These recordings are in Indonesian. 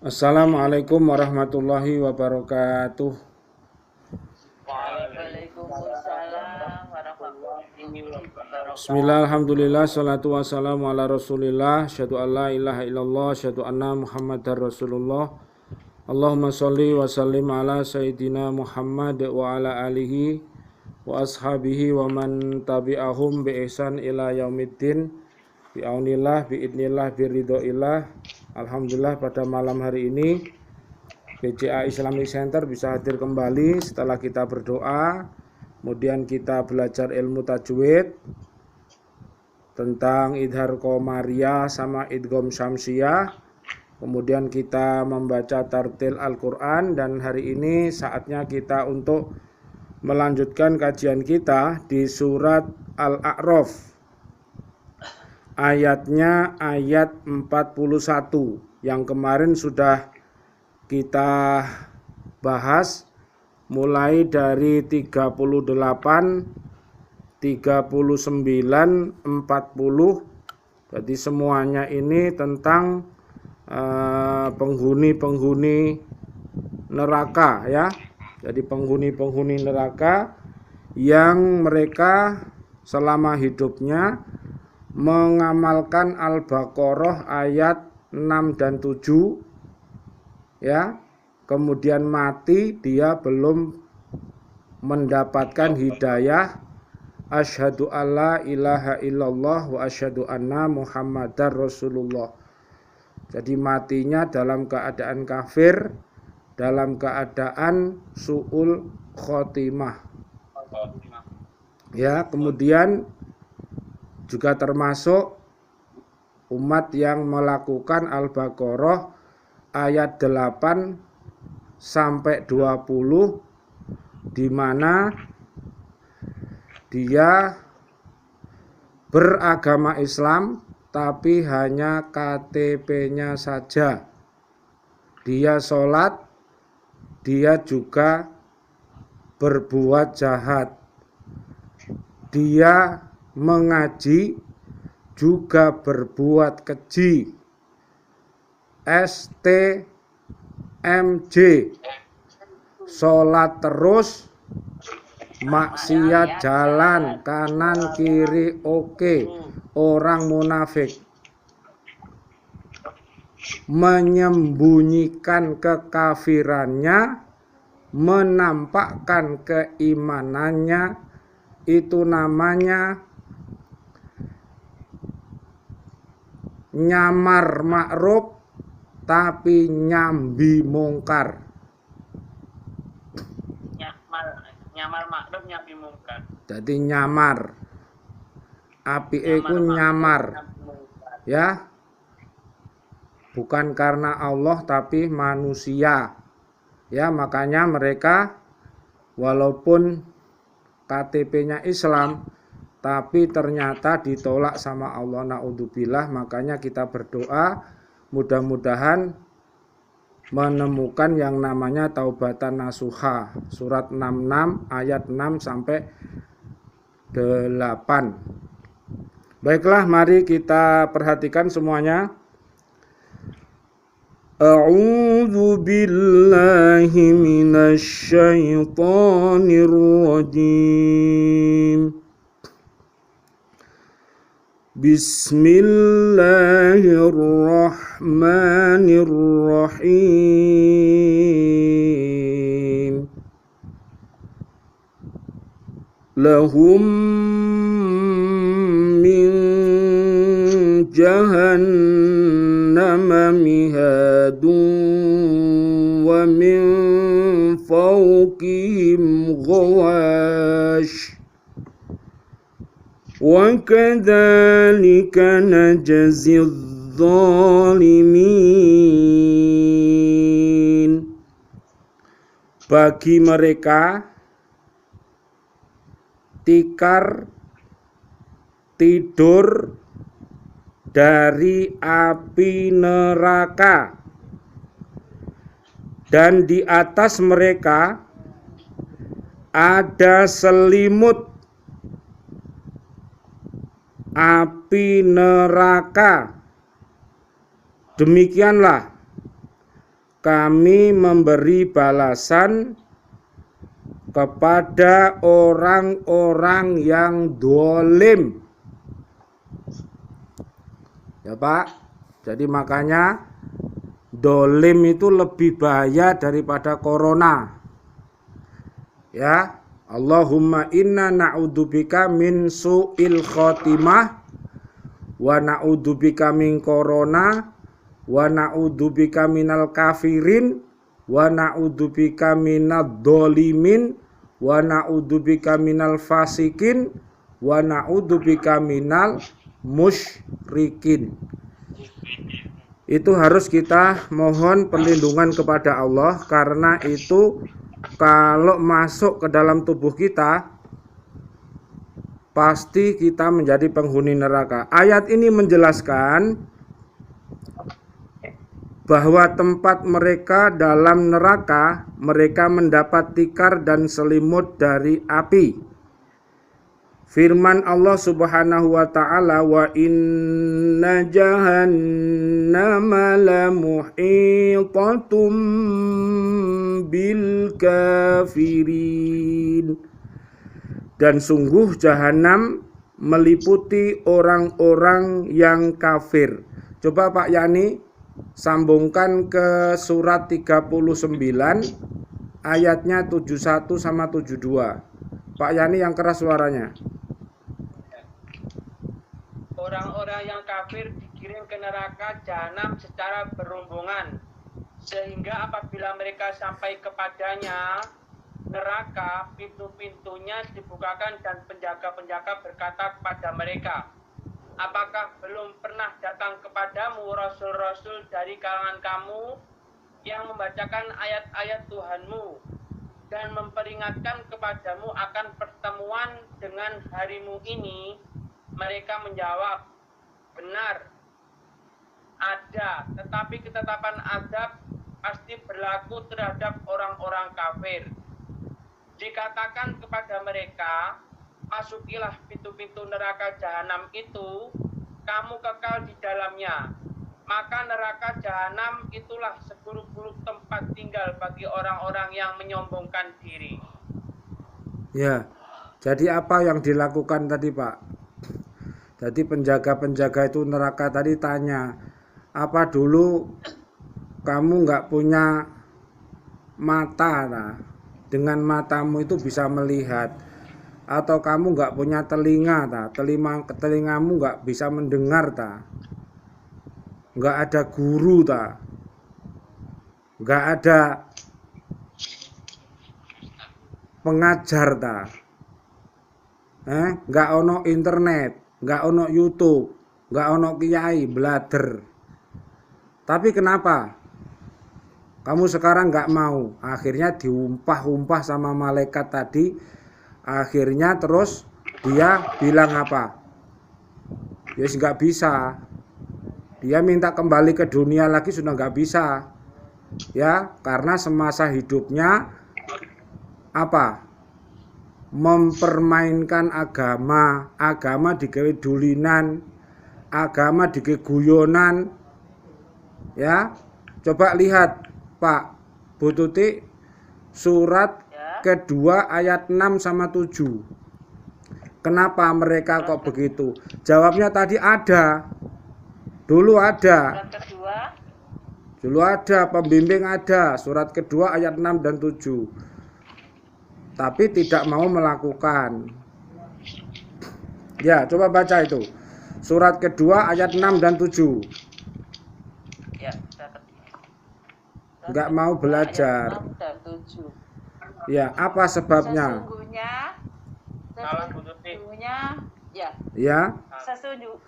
Assalamualaikum warahmatullahi wabarakatuh. Waalaikumsalam warahmatullahi wabarakatuh. Bismillah, alhamdulillah, salatu wassalamu ala rasulillah. Asyhadu an la ilaha illallah, asyhadu anna muhammadar rasulullah. Allahumma sholli wa sallim ala sayyidina Muhammad wa ala alihi wa ashabihi wa man tabi'ahum bi ihsan ila yaumiddin. Bi'aunillah, bi'idnillah, biridhoillah. Alhamdulillah pada malam hari ini BCA Islamic Center bisa hadir kembali setelah kita berdoa. Kemudian kita belajar ilmu tajwid tentang idhar qamariyah sama idgham syamsiyah. Kemudian kita membaca tartil Al-Quran, dan hari ini saatnya kita untuk melanjutkan kajian kita di surat Al-A'raf. Ayatnya ayat 41 yang kemarin sudah kita bahas mulai dari 38, 39, 40. Jadi semuanya ini tentang penghuni-penghuni neraka ya. Jadi penghuni-penghuni neraka yang mereka selama hidupnya mengamalkan Al-Baqarah ayat 6 dan 7 ya. Kemudian mati dia belum mendapatkan hidayah asyhadu alla ilaha illallah wa asyhadu anna muhammadar rasulullah. Jadi matinya dalam keadaan kafir, dalam keadaan su'ul khotimah. Ya, kemudian juga termasuk umat yang melakukan Al-Baqarah ayat 8 sampai 20 di mana dia beragama Islam tapi hanya KTP-nya saja. Dia sholat, dia juga berbuat jahat. Dia mengaji, juga berbuat keji. STMJ, sholat terus, maksiat jalan kanan kiri oke, orang munafik. Menyembunyikan kekafirannya, menampakkan keimanannya, itu namanya nyamar ma'ruf tapi nyambi mungkar. Nyamar makruf nyambi mungkar. Jadi nyamar, apike ku nyamar ya, bukan karena Allah tapi manusia ya. Makanya mereka walaupun KTP-nya Islam tapi ternyata ditolak sama Allah, naudzubillah. Makanya kita berdoa mudah-mudahan menemukan yang namanya taubatan nasuha, surat 66 ayat 6 sampai 8. Baiklah, mari kita perhatikan semuanya. A'udzu billahi minasy syaithanir rajim. Bismillahirrahmanirrahim. Lahum min jahannama mihadun wa min fawqihim ghawash. وَكَذَلِكَ نَجْزِي الظَّالِمِينَ. Bagi mereka tikar tidur dari api neraka, dan di atas mereka ada selimut api neraka. Demikianlah kami memberi balasan kepada orang-orang yang dolim. Ya Pak, jadi makanya dolim itu lebih bahaya daripada corona. Ya, Allahumma inna na'udzubika min su'il khotimah wa na'udzubika min corona wa na'udzubika minal kafirin wa na'udzubika minad dolimin wa na'udzubika minal fasikin wa na'udzubika minal musyrikin. Itu harus kita mohon perlindungan kepada Allah, karena itu kalau masuk ke dalam tubuh kita pasti kita menjadi penghuni neraka. Ayat ini menjelaskan bahwa tempat mereka dalam neraka, mereka mendapat tikar dan selimut dari api. Firman Allah Subhanahu wa taala, wa inna jahannama lamuhitatum bil kafirin. Dan sungguh jahanam meliputi orang-orang yang kafir. Coba Pak Yani sambungkan ke surat 39 ayatnya 71 sama 72. Pak Yani yang keras suaranya. Orang-orang yang kafir dikirim ke neraka jahanam secara berombongan, sehingga apabila mereka sampai kepadanya neraka, pintu-pintunya dibukakan dan penjaga-penjaga berkata kepada mereka, apakah belum pernah datang kepadamu rasul-rasul dari kalangan kamu yang membacakan ayat-ayat Tuhanmu dan memperingatkan kepadamu akan pertemuan dengan harimu ini? Mereka menjawab, benar, ada, tetapi ketetapan azab pasti berlaku terhadap orang-orang kafir. Dikatakan kepada mereka, masukilah pintu-pintu neraka jahanam itu, kamu kekal di dalamnya. Maka neraka jahanam itulah seburuk-buruk tempat tinggal bagi orang-orang yang menyombongkan diri. Ya, jadi apa yang dilakukan tadi Pak? Jadi penjaga-penjaga itu neraka tadi tanya, apa dulu kamu nggak punya mata? Nah, dengan matamu itu bisa melihat. Atau kamu nggak punya telinga? Telingamu nggak bisa mendengar? Nggak ada guru? Nggak ada pengajar? Nggak ono internet, nggak ono YouTube, nggak ono kiai belajar. Tapi kenapa kamu sekarang nggak mau? Akhirnya diumpah-umpah sama malaikat tadi. Akhirnya terus dia bilang apa? Yes, nggak bisa. Dia minta kembali ke dunia lagi sudah nggak bisa. Ya, karena semasa hidupnya apa? Mempermainkan agama digawe dulinan, agama digawe guyonan. Ya, coba lihat Pak Bu Tuti surat kedua ayat 6 sama 7. Kenapa mereka kok begitu? Jawabnya tadi ada. Dulu ada. Dulu ada, pembimbing ada. Surat kedua ayat 6 dan 7. Tapi tidak mau melakukan. Ya, coba baca itu. Surat kedua ayat 6 dan 7. Ya, enggak mau belajar. 6 dan 7. Ya, apa sebabnya?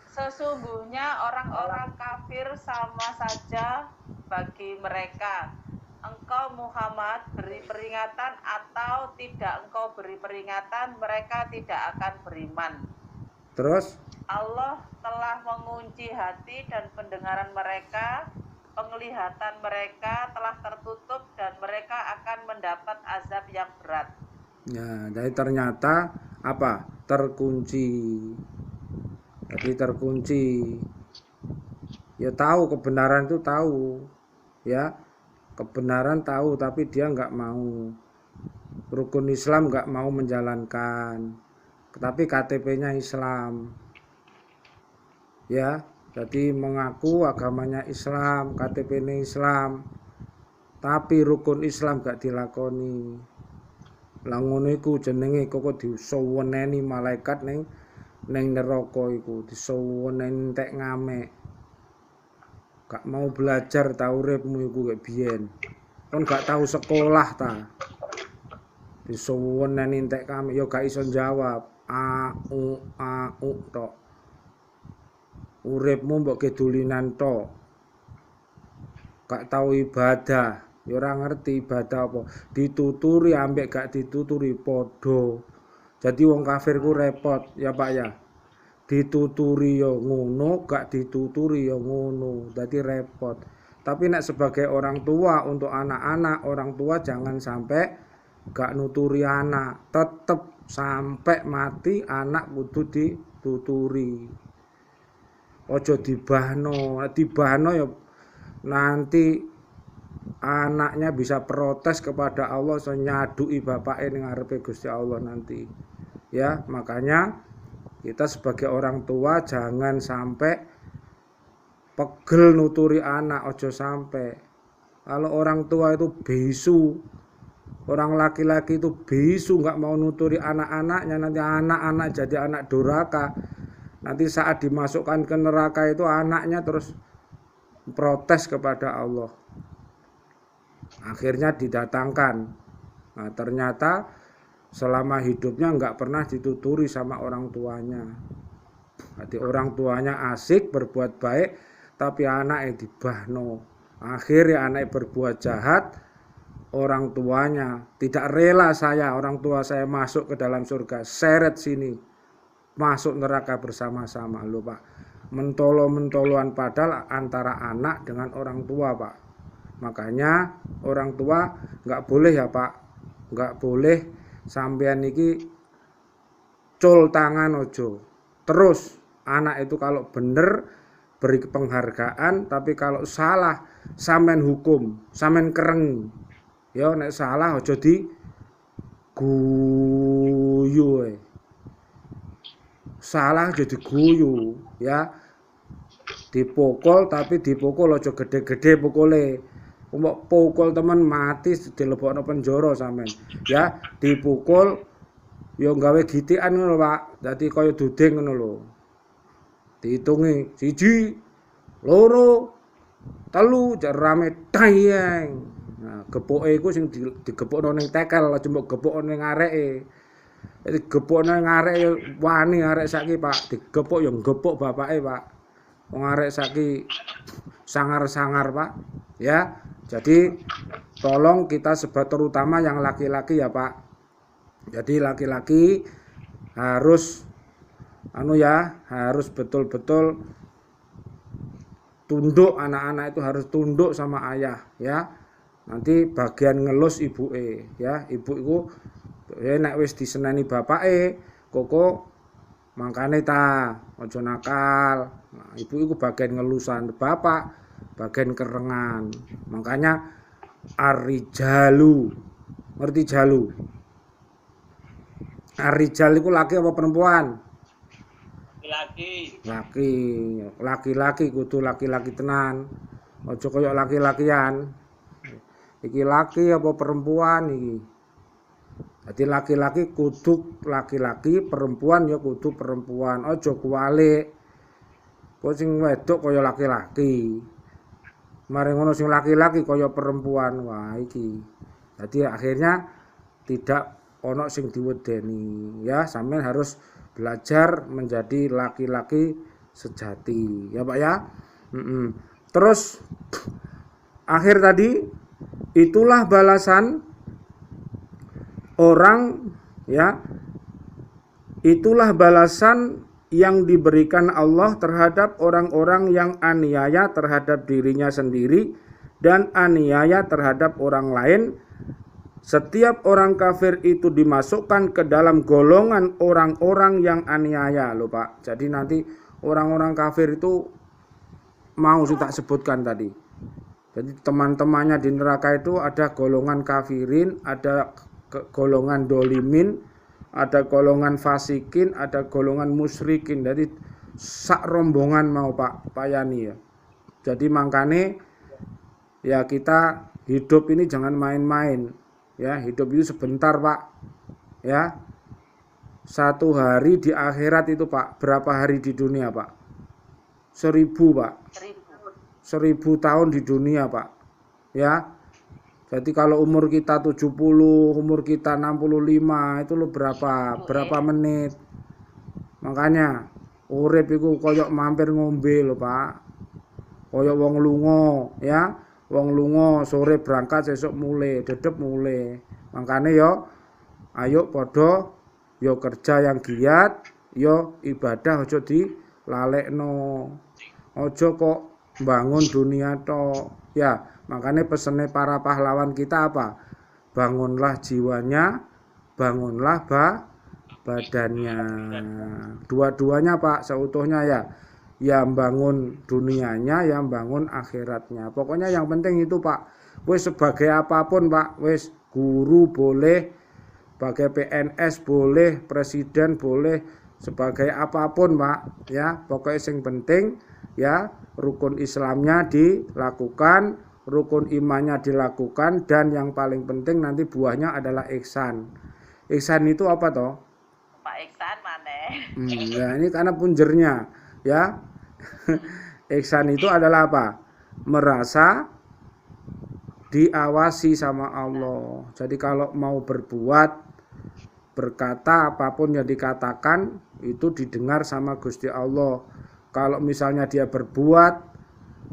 Sesungguhnya orang-orang kafir sama saja bagi mereka. Engkau Muhammad beri peringatan atau tidak engkau beri peringatan, mereka tidak akan beriman. Terus? Allah telah mengunci hati dan pendengaran mereka, penglihatan mereka telah tertutup dan mereka akan mendapat azab yang berat. Ya, jadi ternyata apa? Terkunci. Jadi terkunci. Ya tahu kebenaran itu tahu. Ya. Kebenaran tahu tapi dia nggak mau. Rukun Islam nggak mau menjalankan. Tapi KTP-nya Islam. Ya, jadi mengaku agamanya Islam, KTP-nya Islam. Tapi rukun Islam gak dilakoni. Lah ngono iku jenenge kok disoweneni malaikat ning neraka iku, disoweneni entek ngamek. Gak mau belajar ta uripmu iku kayak biyen. Kon gak tahu sekolah ta. Disoweneni entek ngamek ya gak iso jawab. A u tok. Uripmu mbok kedulinan tok. Gak tahu ibadah, ya ora ngerti ibadah apa. Dituturi ambek gak dituturi padha. Jadi wong kafir ku repot, ya Pak ya. Dituturi ya ngono, gak dituturi ya ngono. Jadi repot. Tapi nek sebagai orang tua untuk anak-anak, orang tua jangan sampai gak nuturi anak. Tetep sampai mati anak kudu dituturi. Ojo dibahno, dibahno ya nanti anaknya bisa protes kepada Allah, so nyadui bapaknya ning ngarepe Gusti Allah nanti. Ya, makanya kita sebagai orang tua jangan sampai pegel nuturi anak, ojo sampai. Kalau orang tua itu bisu, orang laki-laki itu bisu nggak mau nuturi anak-anaknya, nanti anak-anak jadi anak durhaka. Nanti saat dimasukkan ke neraka itu anaknya terus protes kepada Allah. Akhirnya didatangkan. Nah, ternyata selama hidupnya nggak pernah dituturi sama orang tuanya. Jadi orang tuanya asik berbuat baik, tapi anaknya dibahno. Akhirnya anaknya berbuat jahat, orang tuanya tidak rela orang tua saya masuk ke dalam surga, seret sini, masuk neraka bersama-sama. Loh Pak, mentolo-mentoloan padahal antara anak dengan orang tua Pak. Makanya orang tua nggak boleh ya Pak, nggak boleh sampean iki cul tangan ojo. Terus anak itu kalau bener beri penghargaan, tapi kalau salah sampean hukum, sampean kereng. Ya nek salah ojo di guyu. Salah jadi guyu ya. Dipukul tapi dipukul aja gede-gede pukule. Umpuk pukul temen mati dilebokno penjara sampean. Ya, dipukul ya gawe gitikan ngono Pak. Dadi kaya duding ngono lho. Dihitungi 1 2 3 rame tayeng. Nah, gepoke iku sing digepukno ning tekel aja mbok gepuk ning areke. Jadi gepukno ning areke wani arek saiki Pak, digepuk ya gepuk bapake Pak. Wong arek saiki sangar-sangar Pak. Ya. Jadi tolong kita terutama yang laki-laki ya Pak. Jadi laki-laki harus harus betul-betul tunduk, anak-anak itu harus tunduk sama ayah ya. Nanti bagian ngelus ibuke ya. Ibu iku nek wis diseneni bapake, koko mangkane ta aja nakal. Nah, ibu iku bagian ngelusan, bapak bagian kerengan. Makanya ar-rijalu. Ngerti jalu? Ar-rijal iku laki apa perempuan? Laki. Laki-laki kudu laki-laki tenan. Aja kaya laki-lakian. Iki laki apa perempuan iki? Jadi laki-laki kudu laki-laki, perempuan ya kudu perempuan. Aja kuwalik. Kok sing wedok kaya laki-laki. Mari ngono sing laki-laki kaya perempuan. Wah iki. Jadi akhirnya tidak ono sing diwedeni ya. Sampeyan harus belajar menjadi laki-laki sejati ya Pak ya. Terus akhir tadi itulah balasan orang ya. Itulah balasan yang diberikan Allah terhadap orang-orang yang aniaya terhadap dirinya sendiri dan aniaya terhadap orang lain. Setiap orang kafir itu dimasukkan ke dalam golongan orang-orang yang aniaya loh Pak. Jadi nanti orang-orang kafir itu mau saya tak sebutkan tadi. Jadi teman-temannya di neraka itu ada golongan kafirin, ada golongan dolimin, ada golongan fasikin, ada golongan musyrikin. Jadi sak rombongan mau Pak Yani ya. Jadi makanya ya kita hidup ini jangan main-main ya. Hidup itu sebentar Pak ya. Satu hari di akhirat itu Pak, berapa hari di dunia Pak? 1000 Pak. 1000 tahun di dunia Pak ya. Jadi kalau umur kita 70, umur kita 65 itu lo berapa menit. Makanya urip iku koyok mampir ngombe lho Pak. Koyok wong lunga ya. Wong lunga sore berangkat sesuk mulai, dedep mulai. Makanya yo ayo padha yo kerja yang giat, yo ibadah aja dilalekno. Ojo kok bangun dunia tok ya. Makanya pesannya para pahlawan kita apa? Bangunlah jiwanya, bangunlah badannya. Dua-duanya Pak seutuhnya ya. Yang bangun dunianya, yang bangun akhiratnya. Pokoknya yang penting itu Pak. Wis sebagai apapun Pak, wis guru boleh, sebagai PNS boleh, presiden boleh, sebagai apapun Pak ya. Pokoknya yang penting ya rukun Islamnya dilakukan, rukun imannya dilakukan, dan yang paling penting nanti buahnya adalah ihsan. Ihsan itu apa toh? Pak Iksan mana? Ya ini karena punjernya ya. Ihsan itu adalah apa? Merasa diawasi sama Allah. Jadi kalau mau berbuat, berkata apapun yang dikatakan itu didengar sama Gusti Allah. Kalau misalnya dia berbuat,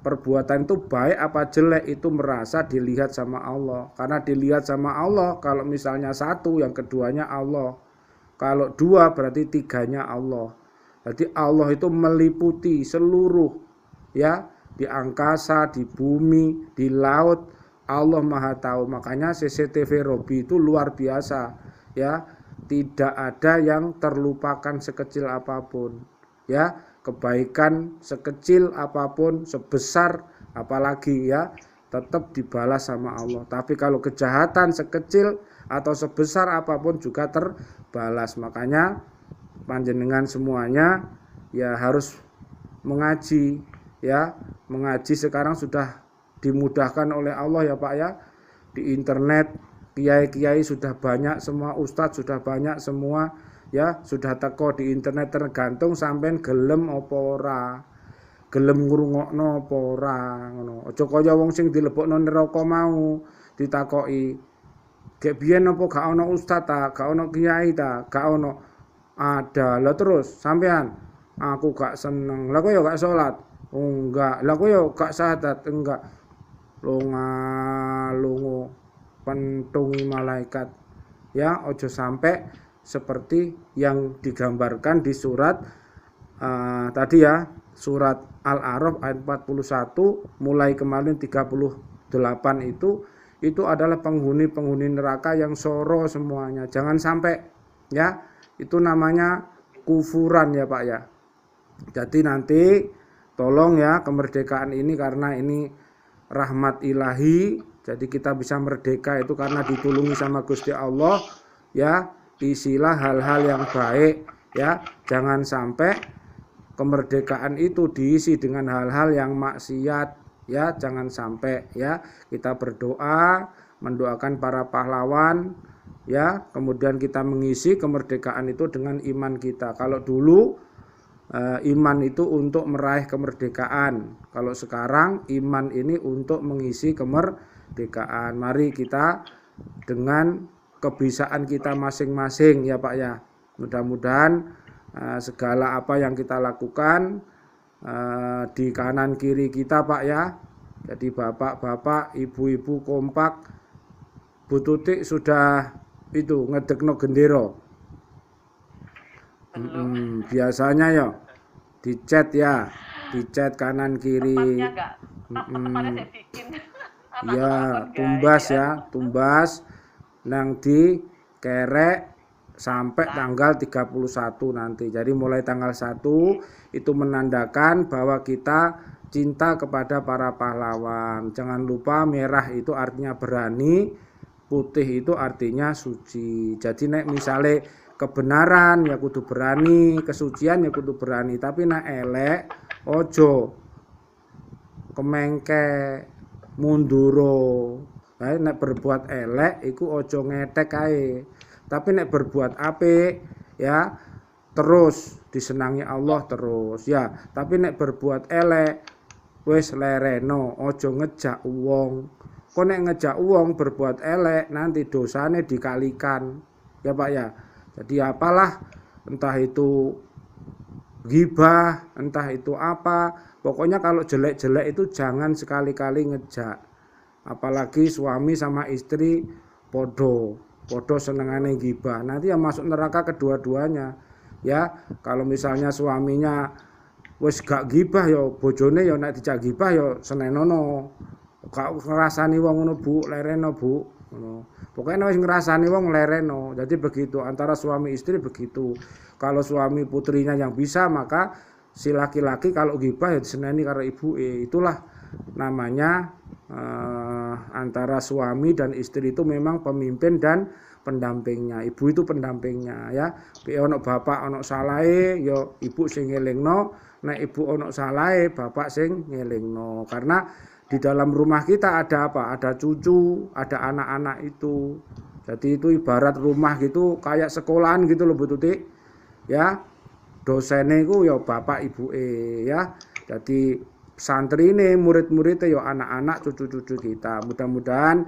perbuatan itu baik apa jelek itu merasa dilihat sama Allah. Karena dilihat sama Allah, kalau misalnya satu, yang keduanya Allah. Kalau dua berarti tiganya Allah. Jadi Allah itu meliputi seluruh ya, di angkasa, di bumi, di laut. Allah Maha tahu. Makanya CCTV Robi itu luar biasa ya. Tidak ada yang terlupakan sekecil apapun ya. Kebaikan sekecil apapun, sebesar apalagi ya, tetap dibalas sama Allah. Tapi kalau kejahatan sekecil atau sebesar apapun juga terbalas. Makanya panjenengan semuanya ya harus mengaji ya. Mengaji sekarang sudah dimudahkan oleh Allah ya Pak ya. Di internet kiai-kiai sudah banyak, semua ustadz sudah banyak semua ya, sudah teko di internet, tergantung sampean gelem apa ora, gelem ngrungokno apa ora ngono. Aja kaya wong sing dilebokno neraka mau ditakoki, "Gek biyen apa gak ana ustaz ta, gak ana kiai ta, gak ana?" Ada. Lah terus sampean, "Aku gak seneng." Lah kok ya gak salat? Oh enggak. Lah kok ya gak syahadat? Enggak. Lungo pentungi malaikat ya. Ojo sampai seperti yang digambarkan di surat tadi ya, surat Al-A'raf ayat 41 mulai kemarin 38 itu adalah penghuni-penghuni neraka yang soro semuanya. Jangan sampai ya, itu namanya kufuran ya Pak ya. Jadi nanti tolong ya, kemerdekaan ini karena ini rahmat ilahi, jadi kita bisa merdeka itu karena ditulungi sama Gusti Allah ya. Isilah hal-hal yang baik ya. Jangan sampai kemerdekaan itu diisi dengan hal-hal yang maksiat ya. Jangan sampai ya. Kita berdoa, mendoakan para pahlawan ya. Kemudian kita mengisi kemerdekaan itu dengan iman kita. Kalau dulu iman itu untuk meraih kemerdekaan. Kalau sekarang iman ini untuk mengisi kemerdekaan. Mari kita dengan kebiasaan kita masing-masing ya Pak ya. Mudah-mudahan segala apa yang kita lakukan di kanan kiri kita Pak ya. Jadi bapak-bapak, ibu-ibu kompak. Bu Tutik sudah itu ngedekno gendero. Biasanya ya dicet ya, dicet kanan kiri. Tempatnya saya bikin. Ya, tumbas ya, tumbas nang di kerek sampai tanggal 31 nanti. Jadi mulai tanggal 1 itu menandakan bahwa kita cinta kepada para pahlawan. Jangan lupa merah itu artinya berani, putih itu artinya suci. Jadi nek misale kebenaran ya kudu berani, kesucian ya kudu berani, tapi nek elek ojo kemengke munduro. Nek berbuat elek iku ojo ngetek ae. Tapi nek berbuat apik ya terus disenangi Allah terus ya. Tapi nek berbuat elek wis lereno, ojo ngejak wong. Kok nek ngejak wong berbuat elek nanti dosane dikalikan. Ya Pak ya. Jadi apalah entah itu ghibah, entah itu apa, pokoknya kalau jelek-jelek itu jangan sekali-kali ngejak. Apalagi suami sama istri podo senengane ghibah. Nanti yang masuk neraka kedua-duanya. Ya, kalau misalnya suaminya wis gak ghibah ya bojone ya nek dijak ghibah ya senenono. Gak ngrasani wong ngono Bu, lereno Bu. Ngono. Pokoknya wis ngrasani wong lereno. Jadi begitu antara suami istri begitu. Kalau suami putrinya yang bisa maka si laki-laki kalau ghibah ya diseneni karo ibuke. Itulah namanya antara suami dan istri itu memang pemimpin dan pendampingnya. Ibu itu pendampingnya ya. Ono bapak ono salahe ya ibu sing ngelingno, nek ibu ono salahe bapak sing ngelingno. Karena di dalam rumah kita ada apa? Ada cucu, ada anak-anak itu. Jadi itu ibarat rumah gitu kayak sekolahan gitu loh Bu Tutik. Ya. Dosene iku ya bapak ibuke ya. Jadi santri ini murid-muridnya ya anak-anak cucu-cucu kita. Mudah-mudahan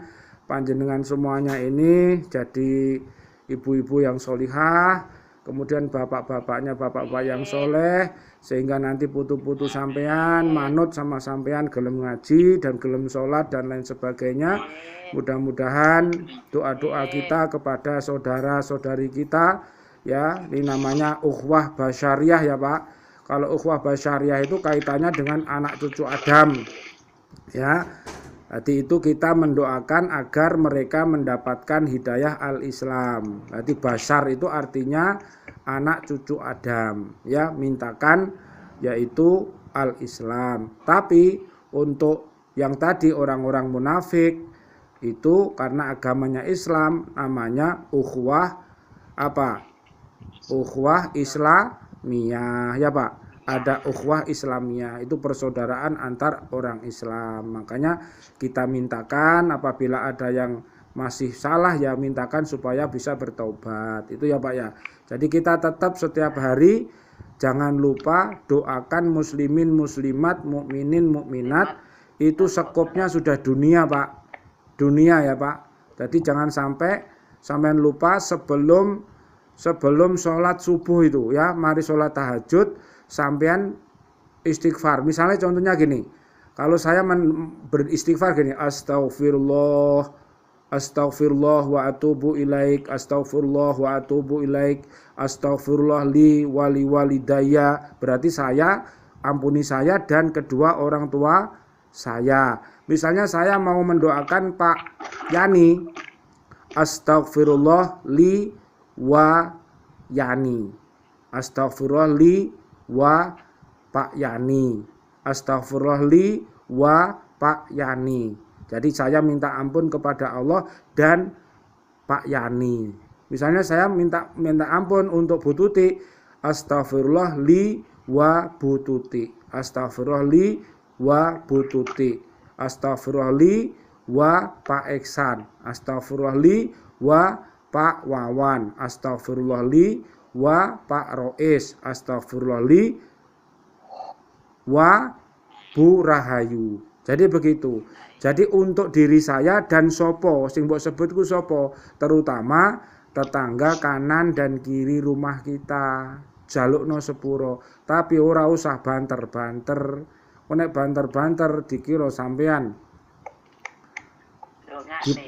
panjenengan semuanya ini jadi ibu-ibu yang solihah, kemudian bapak-bapaknya bapak-bapak yang soleh, sehingga nanti putu-putu sampean manut sama sampean gelem ngaji dan gelem sholat dan lain sebagainya. Mudah-mudahan doa-doa kita kepada saudara-saudari kita ya, ini namanya ukhuwah basyariah ya Pak. Kalau ukhuwah basyariah itu kaitannya dengan anak cucu Adam ya. Jadi itu kita mendoakan agar mereka mendapatkan hidayah al-Islam. Jadi basyar itu artinya anak cucu Adam ya, mintakan yaitu al-Islam. Tapi untuk yang tadi orang-orang munafik itu karena agamanya Islam namanya ukhuwah apa? Ukhuwah Islamiyah ya Pak. Ada ukhuwah Islamiyah, itu persaudaraan antar orang Islam. Makanya kita mintakan apabila ada yang masih salah ya mintakan supaya bisa bertaubat. Itu ya Pak ya. Jadi kita tetap setiap hari jangan lupa doakan muslimin muslimat, mukminin mukminat, itu skopnya sudah dunia Pak. Dunia ya Pak. Jadi jangan sampai lupa sebelum sholat subuh itu ya, mari sholat tahajud sampean istighfar. Misalnya contohnya gini, kalau saya beristighfar gini, astagfirullah wa atubu ilaik, astagfirullah wa atubu ilaik, astagfirullah li wali walidaya, berarti saya ampuni saya dan kedua orang tua saya. Misalnya saya mau mendoakan Pak Yani, astagfirullah li wa Yani, astagfirullah li wa Pak Yani, astagfirullah li wa Pak Yani. Jadi saya minta ampun kepada Allah dan Pak Yani. Misalnya saya minta ampun untuk Bu Tuti, astagfirullah li wa Bu Tuti, astagfirullah li wa Bu Tuti, astagfirullah li wa Pak Eksan, astagfirullah li wa Pak Wawan, astagfirullah li wa Pak Rois, astagfirullah li wa Bu Rahayu. Jadi begitu. Jadi untuk diri saya dan sopo sing mbok sebutku sopo, terutama tetangga kanan dan kiri rumah kita, jalukno sepuro, tapi ora usah banter-banter. Nek banter-banter dikira sampean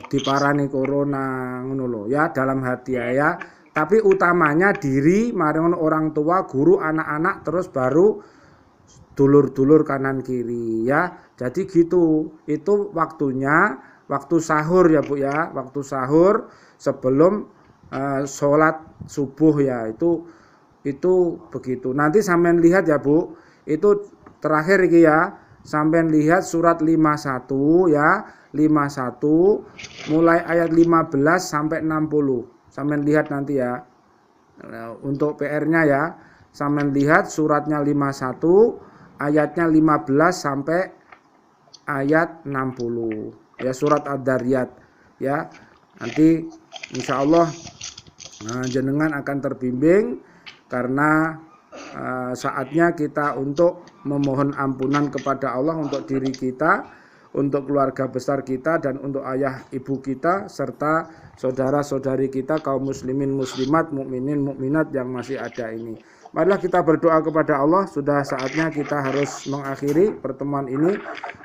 diparani corona ngono lho ya, dalam hati ya. Tapi utamanya diri, mari orang tua, guru, anak-anak, terus baru dulur-dulur kanan kiri ya. Jadi gitu. Itu waktunya waktu sahur ya Bu ya. Waktu sahur sebelum sholat subuh ya. Itu begitu. Nanti sampean lihat ya Bu. Itu terakhir iki ya. sampai lihat surat 51 ya, 51 mulai ayat 15 sampai 60. Sampai lihat nanti ya. Untuk PR-nya ya, sampai lihat suratnya 51, ayatnya 15 sampai ayat 60. Ya, surat Ad-Dariyat ya. Nanti insya Allah jenengan akan terbimbing karena saatnya kita untuk memohon ampunan kepada Allah untuk diri kita, untuk keluarga besar kita, dan untuk ayah ibu kita serta saudara-saudari kita kaum muslimin muslimat, mukminin mukminat yang masih ada ini. Marilah kita berdoa kepada Allah. Sudah saatnya kita harus mengakhiri pertemuan ini.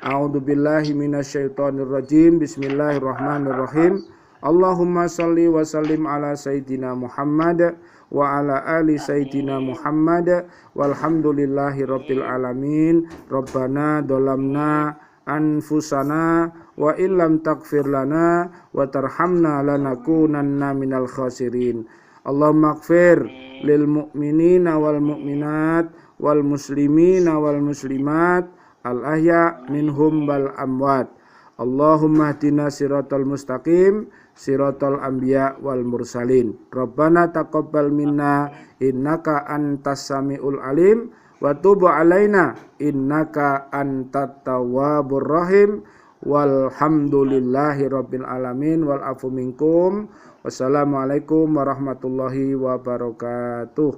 A'udzubillahi minasyaitonirrajim. Bismillahirrahmanirrahim. Allahumma salli wa sallim ala sayyidina Muhammad wa ala ali sayyidina Muhammad walhamdulillahi rabbil alamin. Rabbana dolamna anfusana wa illam taghfir lana wa tarhamna lanakunanna minal khasirin. Allahumma ighfir lil mu'minina wal mu'minat wal muslimina wal muslimat al ahya minhum wal amwat. Allahumma hdina siratal mustaqim siratal anbiya wal mursalin. Rabbana taqabbal minna innaka antas samiul alim wa tub alaina innaka antat tawwabur rahim. Walhamdulillahi rabbil alamin wal afu minkum. Wassalamualaikum warahmatullahi wabarakatuh.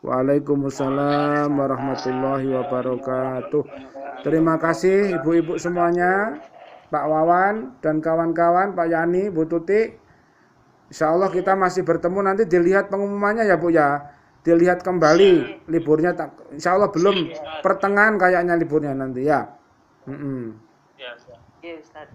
Waalaikumsalam warahmatullahi wabarakatuh. Terima kasih ibu-ibu semuanya, Pak Wawan dan kawan-kawan, Pak Yani, Bu Tuti. Insya Allah kita masih bertemu, nanti dilihat pengumumannya ya Bu ya. Dilihat kembali liburnya, insya Allah belum pertengahan kayaknya liburnya nanti ya. Iya Ustaz.